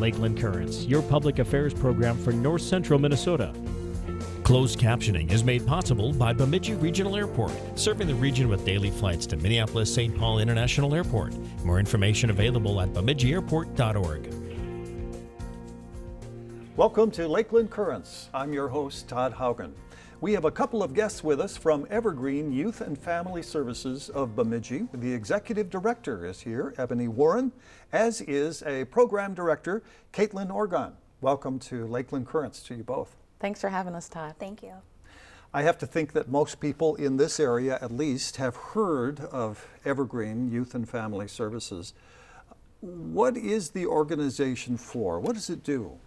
Lakeland Currents, your public affairs program for North Central Minnesota. Closed captioning is made possible by Bemidji Regional Airport, serving the region with daily flights to Minneapolis-St. Paul International Airport. More information available at bemidjiairport.org. Welcome to Lakeland Currents. I'm your host, Todd Haugen. We have a couple of guests with us from Evergreen Youth and Family Services of Bemidji. The executive director is here, Ebony Warren, as is a program director, Caitlin Orgon. Welcome to Lakeland Currents to you both. Thanks for having us, Todd. Thank you. I have to think that most people in this area at least have heard of Evergreen Youth and Family Services. What is the organization for? What does it do?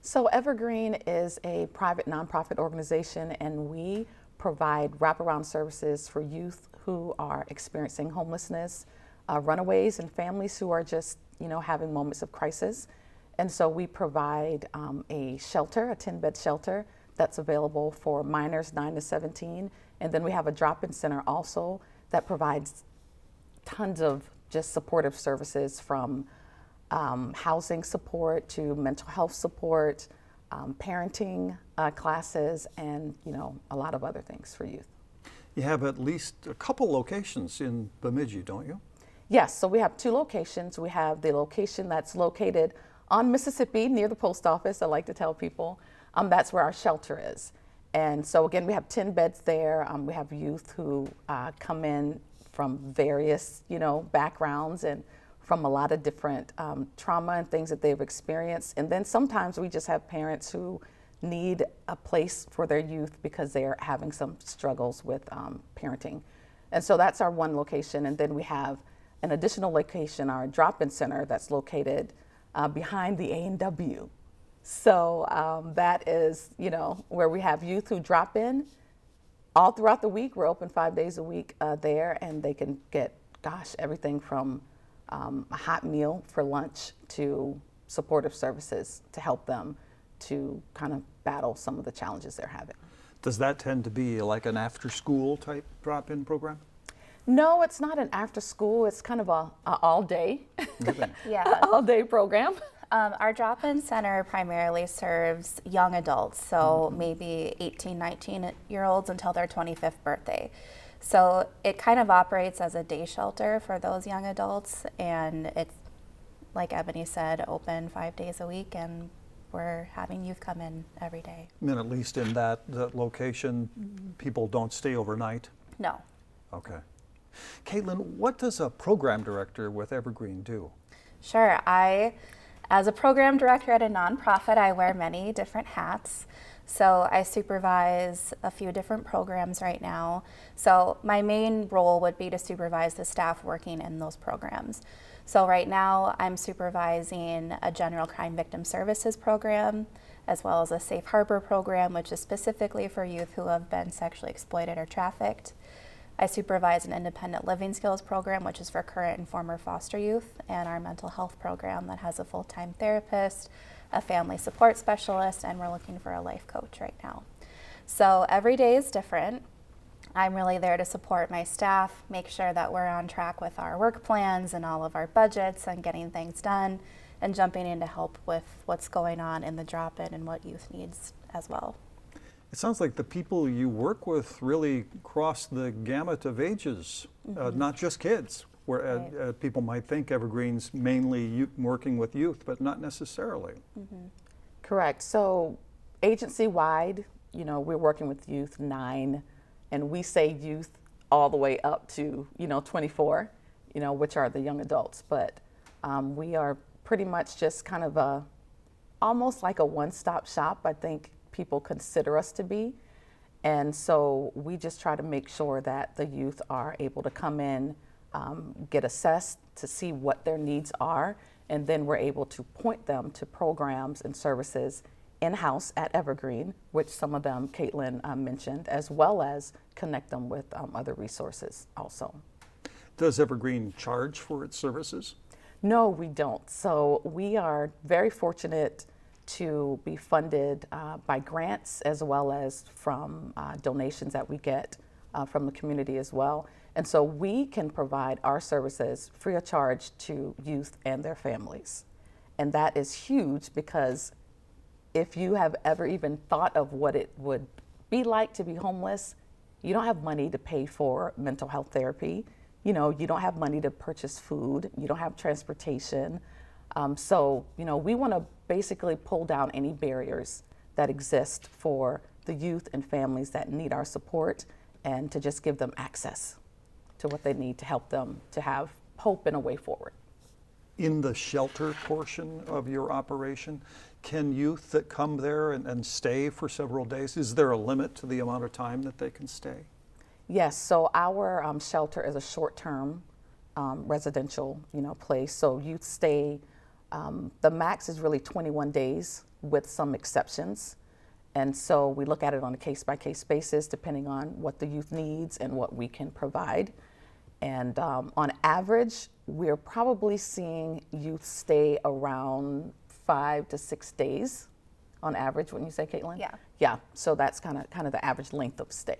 So Evergreen is a private nonprofit organization, and we provide wraparound services for youth who are experiencing homelessness, runaways, and families who are just, having moments of crisis. And so we provide a shelter, a 10-bed shelter that's available for minors 9 to 17. And then we have a drop-in center also that provides tons of just supportive services, from housing support to mental health support, parenting classes, and a lot of other things for youth. You have at least a couple locations in Bemidji, don't you? Yes, so we have 2 locations. We have the location that's located on Mississippi near the post office. I like to tell people that's where our shelter is. And so again, we have 10 beds there. We have youth who come in from various backgrounds and from a lot of different trauma and things that they've experienced. And then sometimes we just have parents who need a place for their youth because they're having some struggles with parenting. And so that's our one location. And then we have an additional location, our drop-in center, that's located behind the A&W. So that is, where we have youth who drop in all throughout the week. We're open 5 days a week there, and they can get, everything from a hot meal for lunch to supportive services to help them to kind of battle some of the challenges they're having. Does that tend to be like an after-school type drop-in program? No, it's not an after-school. It's kind of a all-day, Yeah. all-day program. Our drop-in center primarily serves young adults, so maybe 18, 19-year-olds until their 25th birthday. So it kind of operates as a day shelter for those young adults, and it's, like Ebony said, open 5 days a week, and we're having youth come in every day. And at least in that location, people don't stay overnight? No. Okay. Caitlin, what does a program director with Evergreen do? Sure. As a program director at a nonprofit, I wear many different hats. So I supervise a few different programs right now. So my main role would be to supervise the staff working in those programs. So right now I'm supervising a general crime victim services program, as well as a safe harbor program, which is specifically for youth who have been sexually exploited or trafficked. I supervise an independent living skills program, which is for current and former foster youth, and our mental health program that has a full-time therapist, a family support specialist, and we're looking for a life coach right now. So every day is different. I'm really there to support my staff, make sure that we're on track with our work plans and all of our budgets and getting things done, and jumping in to help with what's going on in the drop-in and what youth needs as well. It sounds like the people you work with really cross the gamut of ages, not just kids, where Right. People might think Evergreen's mainly working with youth, but not necessarily. Correct. So agency-wide, we're working with youth 9, and we say youth all the way up to, 24, which are the young adults. But we are pretty much just kind of almost like a one-stop shop, I think people consider us to be. And so we just try to make sure that the youth are able to come in, get assessed to see what their needs are, and then we're able to point them to programs and services in-house at Evergreen, which some of them Caitlin mentioned, as well as connect them with other resources also. Does Evergreen charge for its services? No, we don't. So we are very fortunate to be funded by grants, as well as from donations that we get from the community as well. And so we can provide our services free of charge to youth and their families. And that is huge, because if you have ever even thought of what it would be like to be homeless, you don't have money to pay for mental health therapy. You don't have money to purchase food. You don't have transportation. So, we want to basically pull down any barriers that exist for the youth and families that need our support, and to just give them access to what they need to help them to have hope and a way forward. In the shelter portion of your operation, can youth that come there and stay for several days, is there a limit to the amount of time that they can stay? Yes, so our shelter is a short-term residential, place. So youth stay, the max is really 21 days with some exceptions. And so we look at it on a case-by-case basis, depending on what the youth needs and what we can provide. And on average, we're probably seeing youth stay around 5 to 6 days on average, wouldn't you say, Caitlin? Yeah. Yeah, so that's kind of the average length of stay.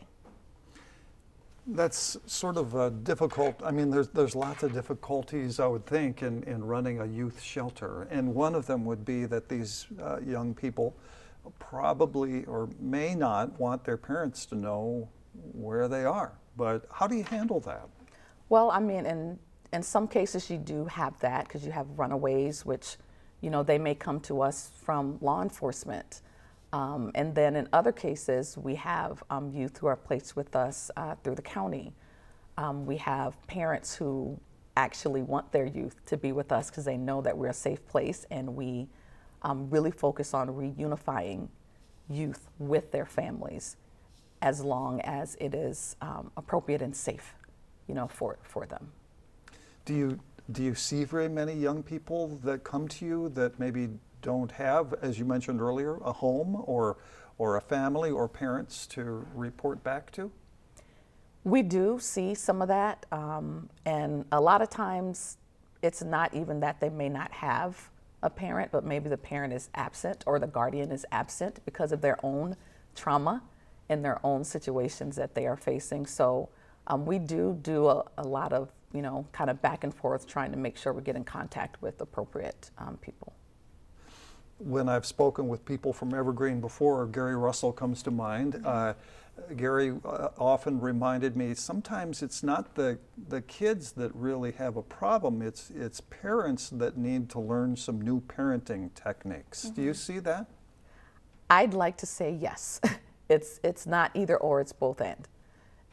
That's sort of difficult. I mean, there's lots of difficulties, I would think, in running a youth shelter. And one of them would be that these young people probably or may not want their parents to know where they are. But how do you handle that? Well, I mean, in some cases you do have that, because you have runaways, which, they may come to us from law enforcement. And then in other cases, we have youth who are placed with us through the county. We have parents who actually want their youth to be with us because they know that we're a safe place, and we really focus on reunifying youth with their families as long as it is appropriate and safe, for them. Do you see very many young people that come to you that maybe don't have, as you mentioned earlier, a home or a family or parents to report back to? We do see some of that, and a lot of times it's not even that they may not have a parent, but maybe the parent is absent or the guardian is absent because of their own trauma and their own situations that they are facing. So we do a lot of, kind of back and forth, trying to make sure we get in contact with appropriate people. When I've spoken with people from Evergreen before, Gary Russell comes to mind. Gary often reminded me, sometimes it's not the kids that really have a problem, it's parents that need to learn some new parenting techniques. Do you see that? I'd like to say yes. It's not either or, it's both and.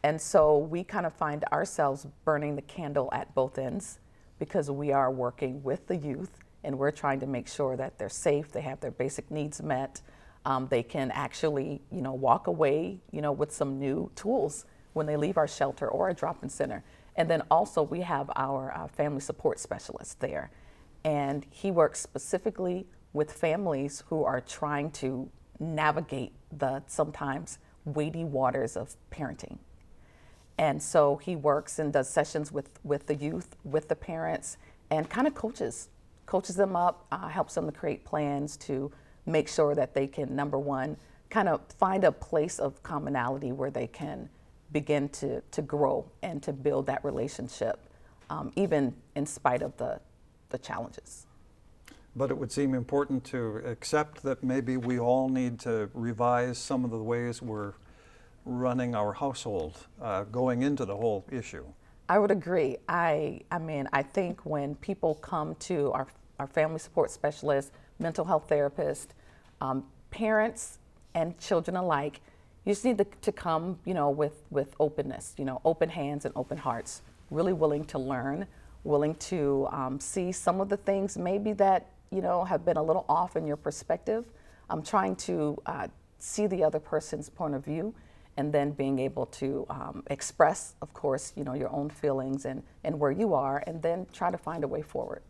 And so we kind of find ourselves burning the candle at both ends, because we are working with the youth and we're trying to make sure that they're safe, they have their basic needs met, they can actually, walk away, with some new tools when they leave our shelter or our drop-in center. And then also we have our family support specialist there, and he works specifically with families who are trying to navigate the sometimes weighty waters of parenting. And so he works and does sessions with the youth, with the parents, and kind of coaches them up, helps them to create plans to make sure that they can, number one, kind of find a place of commonality where they can begin to grow and to build that relationship, even in spite of the challenges. But it would seem important to accept that maybe we all need to revise some of the ways we're running our household going into the whole issue. I would agree. I mean, I think when people come to our family support specialist, mental health therapist, parents and children alike, you just need to come, with openness, open hands and open hearts, really willing to learn, willing to see some of the things maybe that, have been a little off in your perspective. Trying to see the other person's point of view, and then being able to express, of course, your own feelings and where you are, and then try to find a way forward.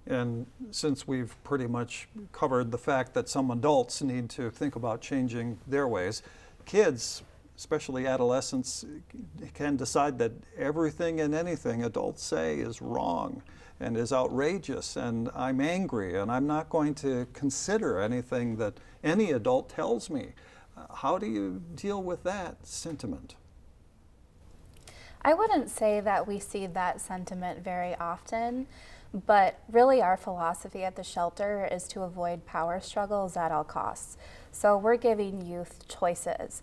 And since we've pretty much covered the fact that some adults need to think about changing their ways, kids, especially adolescents, can decide that everything and anything adults say is wrong and is outrageous, and I'm angry and I'm not going to consider anything that any adult tells me. How do you deal with that sentiment? I wouldn't say that we see that sentiment very often, But really our philosophy at the shelter is to avoid power struggles at all costs. So we're giving youth choices.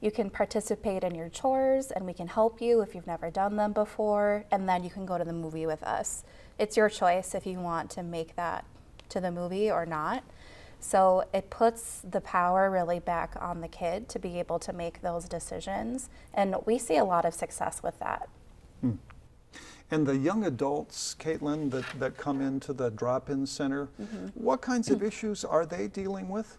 You can participate in your chores and we can help you if you've never done them before, and then you can go to the movie with us. It's your choice if you want to make that to the movie or not. So it puts the power really back on the kid to be able to make those decisions, and we see a lot of success with that. And the young adults, Caitlin, that come into the drop-in center, what kinds of issues are they dealing with?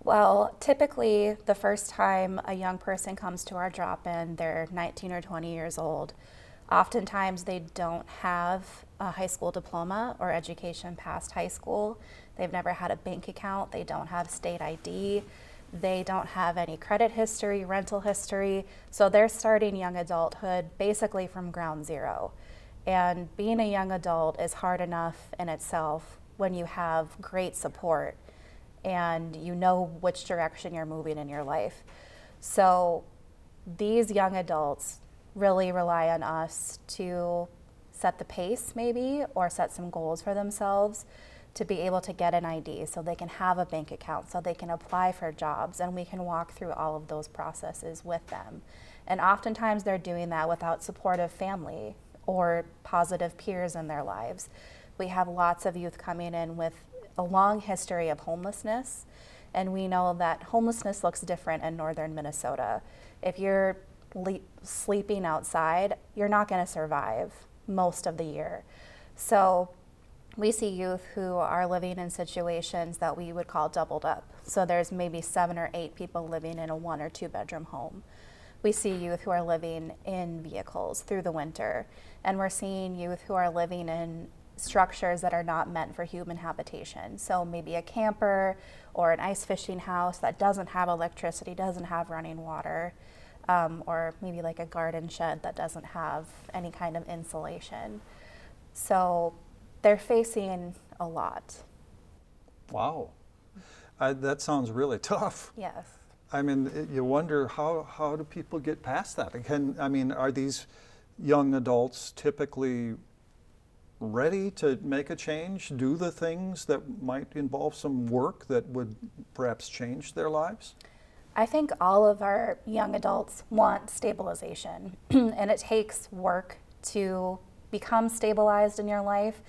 Well, typically the first time a young person comes to our drop-in, they're 19 or 20 years old. Oftentimes they don't have a high school diploma or education past high school. They've never had a bank account. They don't have state ID. They don't have any credit history, rental history. So they're starting young adulthood basically from ground zero. And being a young adult is hard enough in itself when you have great support and you know which direction you're moving in your life. So these young adults really rely on us to set the pace maybe, or set some goals for themselves to be able to get an ID so they can have a bank account, so they can apply for jobs, and we can walk through all of those processes with them. And oftentimes they're doing that without supportive family or positive peers in their lives. We have lots of youth coming in with a long history of homelessness, and we know that homelessness looks different in northern Minnesota. If you're sleeping outside, you're not going to survive most of the year. So we see youth who are living in situations that we would call doubled up. So there's maybe 7 or 8 people living in a 1 or 2 bedroom home. We see youth who are living in vehicles through the winter, and we're seeing youth who are living in structures that are not meant for human habitation. So maybe a camper or an ice fishing house that doesn't have electricity, doesn't have running water, or maybe like a garden shed that doesn't have any kind of insulation. So they're facing a lot. Wow, that sounds really tough. Yes. I mean, you wonder how do people get past that? Are these young adults typically ready to make a change, do the things that might involve some work that would perhaps change their lives? I think all of our young adults want stabilization, and it takes work to become stabilized in your life.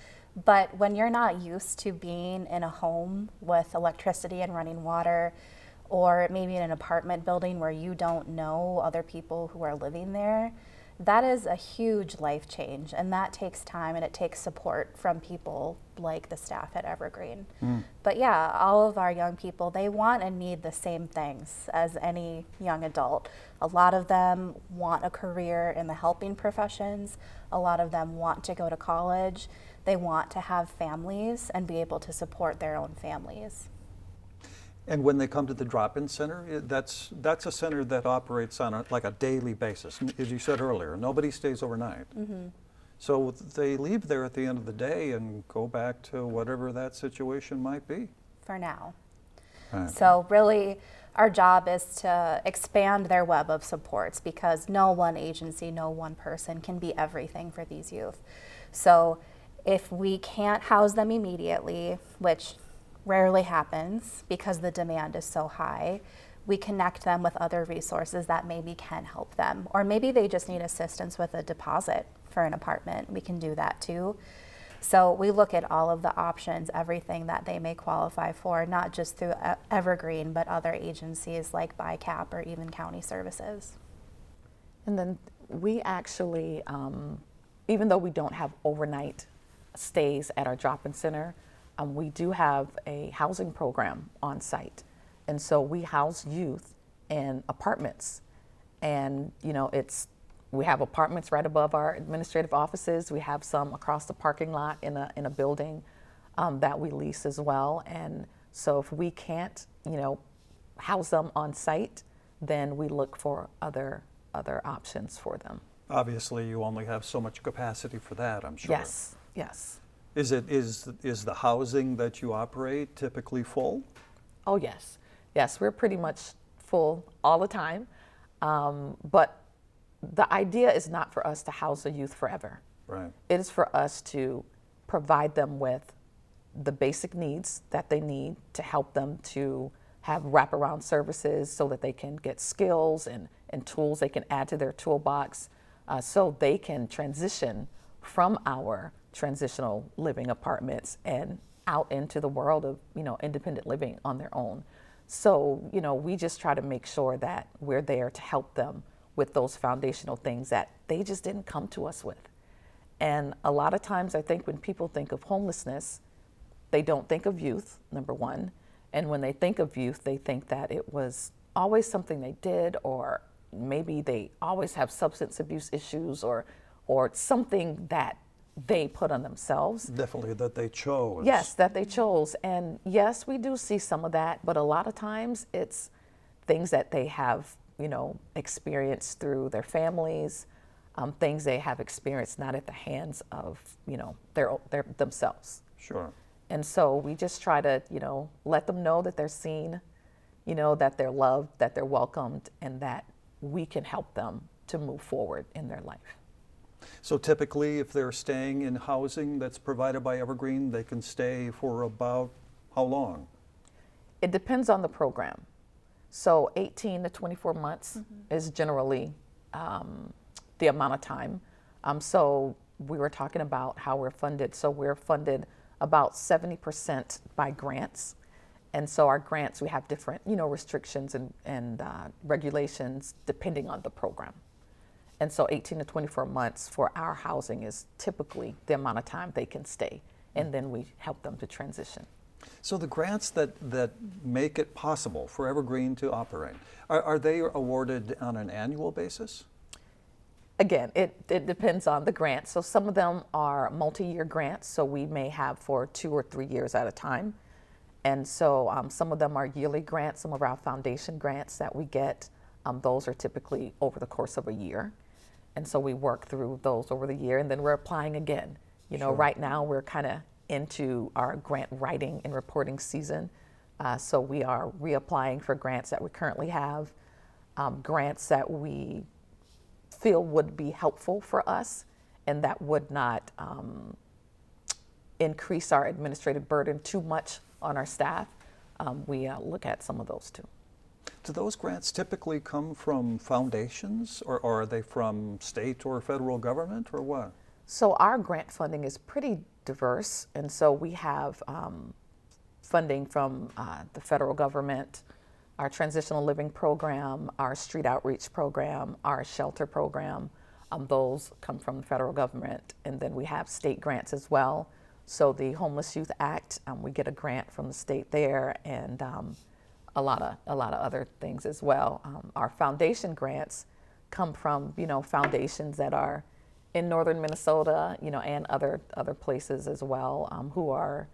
But when you're not used to being in a home with electricity and running water, or maybe in an apartment building where you don't know other people who are living there, that is a huge life change, and that takes time and it takes support from people like the staff at Evergreen. But yeah, all of our young people, they want and need the same things as any young adult. A lot of them want a career in the helping professions. A lot of them want to go to college. They want to have families and be able to support their own families. And when they come to the drop-in center, that's a center that operates on a daily basis. As you said earlier, nobody stays overnight. So they leave there at the end of the day and go back to whatever that situation might be. For now. Right. So really, our job is to expand their web of supports, because no one agency, no one person can be everything for these youth. So if we can't house them immediately, which rarely happens because the demand is so high, we connect them with other resources that maybe can help them. Or maybe they just need assistance with a deposit for an apartment. We can do that too. So we look at all of the options, everything that they may qualify for, not just through Evergreen, but other agencies like BICAP or even county services. And then we actually, even though we don't have overnight stays at our drop-in center, we do have a housing program on site. And so we house youth in apartments. And we have apartments right above our administrative offices. We have some across the parking lot in a building that we lease as well. And so if we can't, house them on site, then we look for other options for them. Obviously, you only have so much capacity for that, I'm sure. Yes, yes. Is the housing that you operate typically full? Oh yes, yes. We're pretty much full all the time, but the idea is not for us to house a youth forever. Right. It is for us to provide them with the basic needs that they need to help them to have wraparound services so that they can get skills and tools they can add to their toolbox so they can transition from our transitional living apartments and out into the world of, independent living on their own. So, we just try to make sure that we're there to help them with those foundational things that they just didn't come to us with. And a lot of times I think when people think of homelessness, they don't think of youth, number one. And when they think of youth, they think that it was always something they did, or maybe they always have substance abuse issues, or something that they put on themselves. Definitely that they chose. Yes, that they chose. And yes, we do see some of that, but a lot of times it's things that they have, experienced through their families, things they have experienced not at the hands of, their themselves. Sure. And so we just try to, let them know that they're seen, that they're loved, that they're welcomed, and that we can help them to move forward in their life. So typically, if they're staying in housing that's provided by Evergreen, they can stay for about how long? It depends on the program. So 18 to 24 months is generally the amount of time. So we were talking about how we're funded. So we're funded about 70% by grants. And so our grants, we have different, restrictions and regulations depending on the program. And so 18 to 24 months for our housing is typically the amount of time they can stay. And then we help them to transition. So the grants that make it possible for Evergreen to operate, are they awarded on an annual basis? Again, it depends on the grant. So some of them are multi-year grants, so we may have for 2 or 3 years at a time. And so some of them are yearly grants. Some of our foundation grants that we get, those are typically over the course of a year. And so we work through those over the year, and then we're applying again. Sure. Right now we're kind of into our grant writing and reporting season. So we are reapplying for grants that we currently have, grants that we feel would be helpful for us and that would not increase our administrative burden too much on our staff. We look at some of those too. Do those grants typically come from foundations, or are they from state or federal government, or what? So our grant funding is pretty diverse, and so we have funding from the federal government, our transitional living program, our street outreach program, our shelter program. Those come from the federal government, and then we have state grants as well. So the Homeless Youth Act, we get a grant from the state there, and a lot of other things as well. Our foundation grants come from foundations that are in northern Minnesota, and other places as well, who are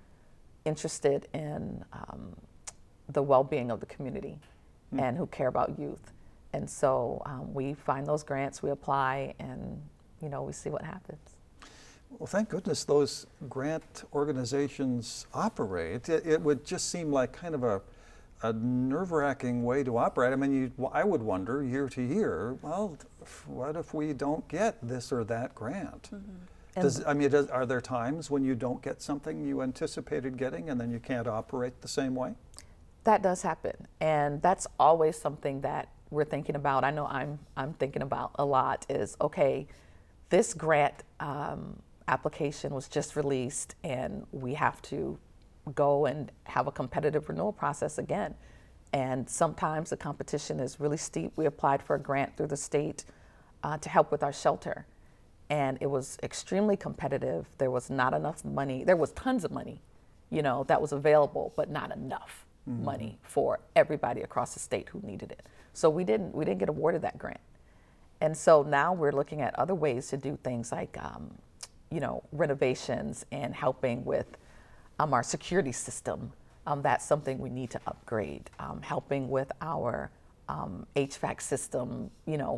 interested in the well-being of the community and who care about youth. And so we find those grants, we apply, and we see what happens. Well, thank goodness those grant organizations operate. It would just seem like kind of a nerve-wracking way to operate. I mean, I would wonder year to year, well, what if we don't get this or that grant? Are there times when you don't get something you anticipated getting and then you can't operate the same way? That does happen, and that's always something that we're thinking about. I know I'm thinking about a lot is, okay, this grant application was just released and we have to go and have a competitive renewal process again. And sometimes the competition is really steep. We applied for a grant through the state to help with our shelter. And it was extremely competitive. There was not enough money. There was tons of money, that was available, but not enough money for everybody across the state who needed it. So we didn't get awarded that grant. And so now we're looking at other ways to do things like, renovations and helping with our security system. That's something we need to upgrade. Helping with our HVAC system,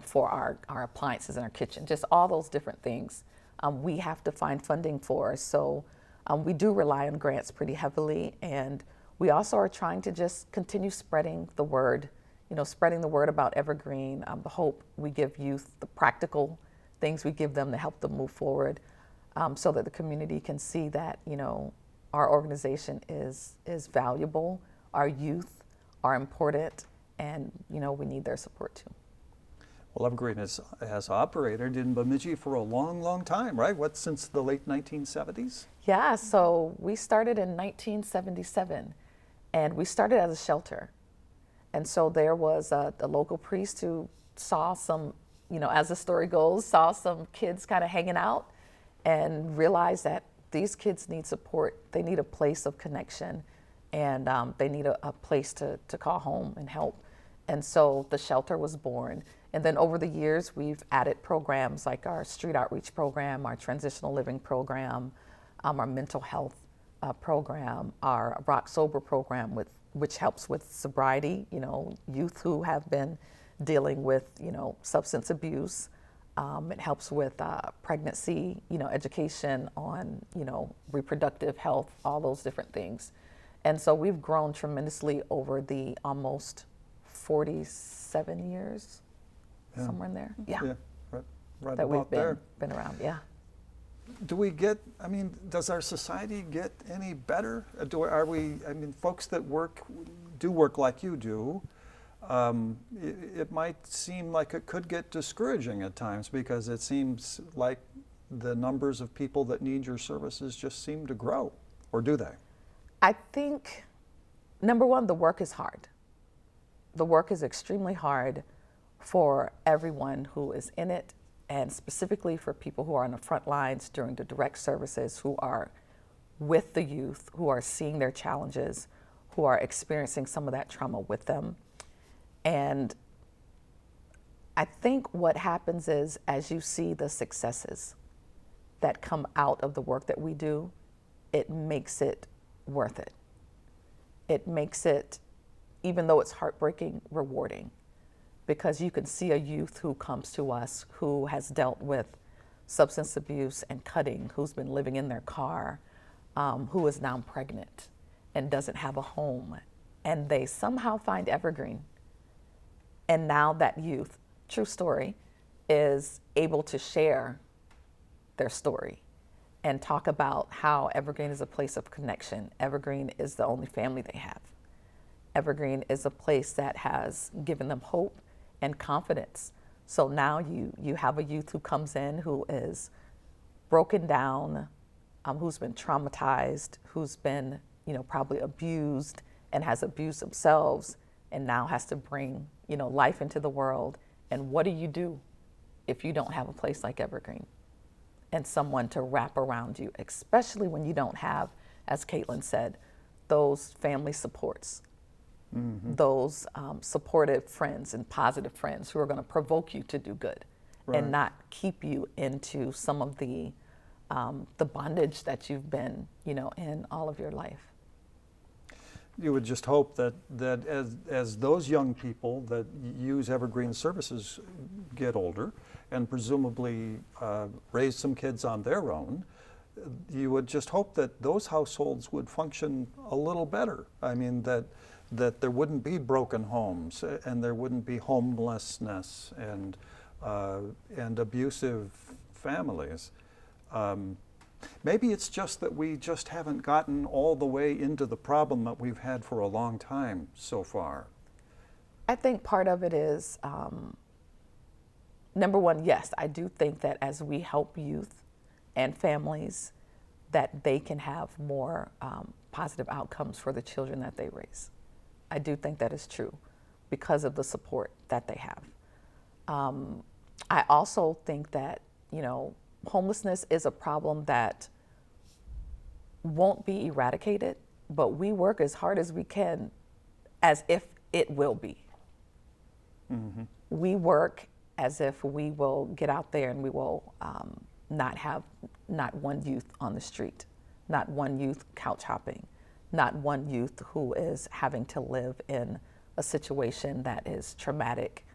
for our appliances in our kitchen, just all those different things we have to find funding for. So we do rely on grants pretty heavily, and we also are trying to just continue spreading the word, spreading the word about Evergreen, the hope we give youth, the practical things we give them to help them move forward. so that the community can see that, our organization is valuable, our youth are important, and, we need their support too. Well, Evergreen has operated in Bemidji for a long, long time, right? What, since the late 1970s? Yeah, so we started in 1977, and we started as a shelter. And so there was a local priest who saw some, as the story goes, saw some kids kind of hanging out and realized that these kids need support. They need a place of connection, and they need a place to call home and help. And so the shelter was born. And then over the years, we've added programs like our street outreach program, our transitional living program, our mental health program, our Rock Sober program, which helps with sobriety, youth who have been dealing with, substance abuse. It helps with pregnancy, education on, reproductive health, all those different things. And so we've grown tremendously over the almost 47 years, somewhere in there. Yeah, right that about we've there. been around, yeah. Do we does our society get any better? Folks that do work like you do, it might seem like it could get discouraging at times because it seems like the numbers of people that need your services just seem to grow, or do they? I think, number one, the work is hard. The work is extremely hard for everyone who is in it, and specifically for people who are on the front lines during the direct services, who are with the youth, who are seeing their challenges, who are experiencing some of that trauma with them. And I think what happens is, as you see the successes that come out of the work that we do, it makes it worth it. It makes it, even though it's heartbreaking, rewarding. Because you can see a youth who comes to us who has dealt with substance abuse and cutting, who's been living in their car, who is now pregnant and doesn't have a home, and they somehow find Evergreen. And now that youth, true story, is able to share their story and talk about how Evergreen is a place of connection. Evergreen is the only family they have. Evergreen is a place that has given them hope and confidence. So now you have a youth who comes in who is broken down, who's been traumatized, who's been, probably abused and has abused themselves, and now has to bring, life into the world. And what do you do if you don't have a place like Evergreen and someone to wrap around you, especially when you don't have, as Caitlin said, those family supports? Mm-hmm. Those supportive friends and positive friends who are going to provoke you to do good, right, and not keep you into some of the bondage that you've been, in all of your life. You would just hope that as those young people that use Evergreen services get older and presumably raise some kids on their own, you would just hope that those households would function a little better. I mean, that there wouldn't be broken homes and there wouldn't be homelessness and abusive families. Maybe it's just that we just haven't gotten all the way into the problem that we've had for a long time so far. I think part of it is, number one, yes, I do think that as we help youth and families, that they can have more positive outcomes for the children that they raise. I do think that is true because of the support that they have. I also think that, homelessness is a problem that won't be eradicated, but we work as hard as we can as if it will be. Mm-hmm. We work as if we will get out there and we will not have not one youth on the street, not one youth couch hopping, not one youth who is having to live in a situation that is traumatic,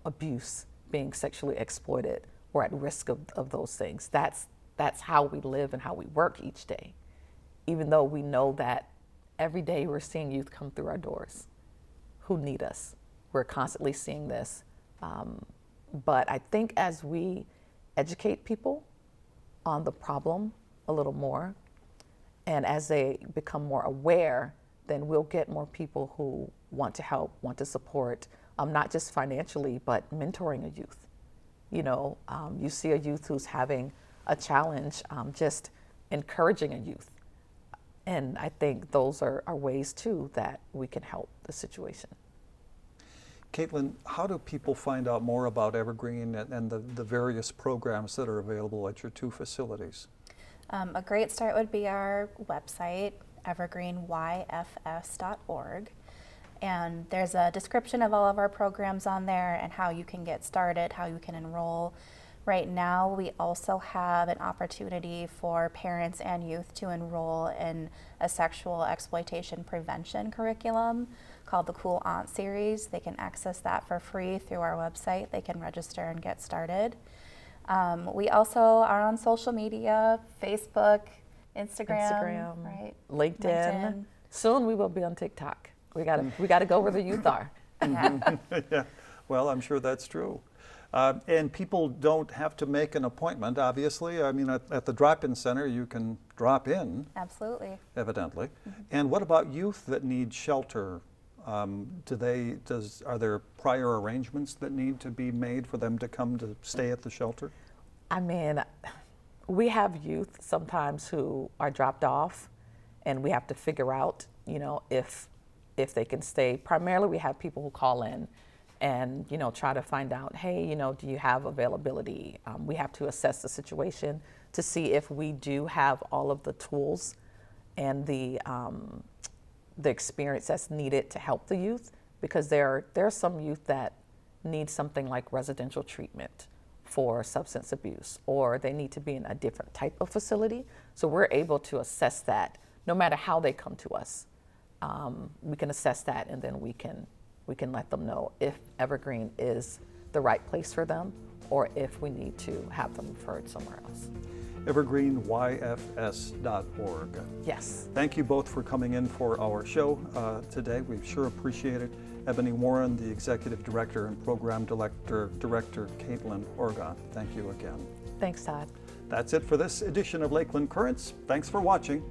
abuse, being sexually exploited, or at risk of those things. That's how we live and how we work each day, even though we know that every day we're seeing youth come through our doors who need us. We're constantly seeing this. But I think as we educate people on the problem a little more. And as they become more aware, then we'll get more people who want to help, want to support, not just financially, but mentoring a youth. You see a youth who's having a challenge, just encouraging a youth. And I think those are ways too that we can help the situation. Caitlin, how do people find out more about Evergreen and the various programs that are available at your two facilities? A great start would be our website, evergreenyfs.org. And there's a description of all of our programs on there and how you can get started, how you can enroll. Right now, we also have an opportunity for parents and youth to enroll in a sexual exploitation prevention curriculum called the Cool Aunt Series. They can access that for free through our website. They can register and get started. We also are on social media, Facebook, Instagram, right? LinkedIn. Soon we will be on TikTok. We gotta go where the youth are. Yeah. Yeah, well, I'm sure that's true. And people don't have to make an appointment, obviously. I mean, at the drop-in center, you can drop in. Absolutely. Evidently. And what about youth that need shelter? Are there prior arrangements that need to be made for them to come to stay at the shelter? I mean, we have youth sometimes who are dropped off, and we have to figure out, if they can stay. Primarily, we have people who call in and try to find out, hey, do you have availability? We have to assess the situation to see if we do have all of the tools and the experience that's needed to help the youth, because there are some youth that need something like residential treatment for substance abuse, or they need to be in a different type of facility. So we're able to assess that no matter how they come to us. We can assess that, and then we can let them know if Evergreen is the right place for them, or if we need to have them referred somewhere else. evergreenyfs.org. Yes. Thank you both for coming in for our show today. We sure appreciate it. Ebony Warren, the Executive Director, and Program Director Caitlin Orgon. Thank you again. Thanks, Todd. That's it for this edition of Lakeland Currents. Thanks for watching.